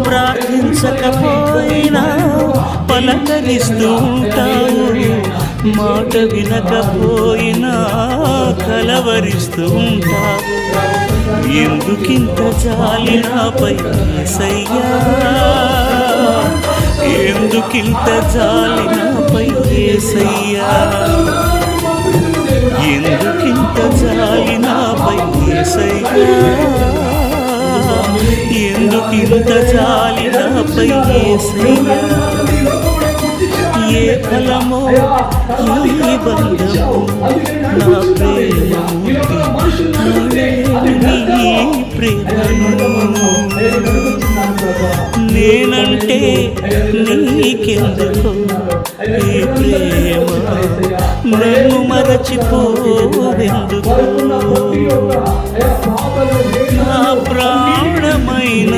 ప్రార్థించకపోయినా పలకరిస్తూ ఉంటావు, మాట వినకపోయినా కలవరిస్తూ ఉంటావు. ఎందుకింత జాలి నాపై యేసయ్యా, ఎందుకింత జాలి నాపై యేసయ్యా, ఎందుకింత జాలి నాపై యేసయ్యా, ఎందుకింత జాలి నాపై యేసయ్యా. ఏ ఫలమో ఈ బంధము నా ప్రేమమూర్తి నీ ప్రేమను, నేనంటే నీకెందుకో ఈ ప్రేమ, నన్ను మరచిపోవెందుకు, నా ప్రాణమైన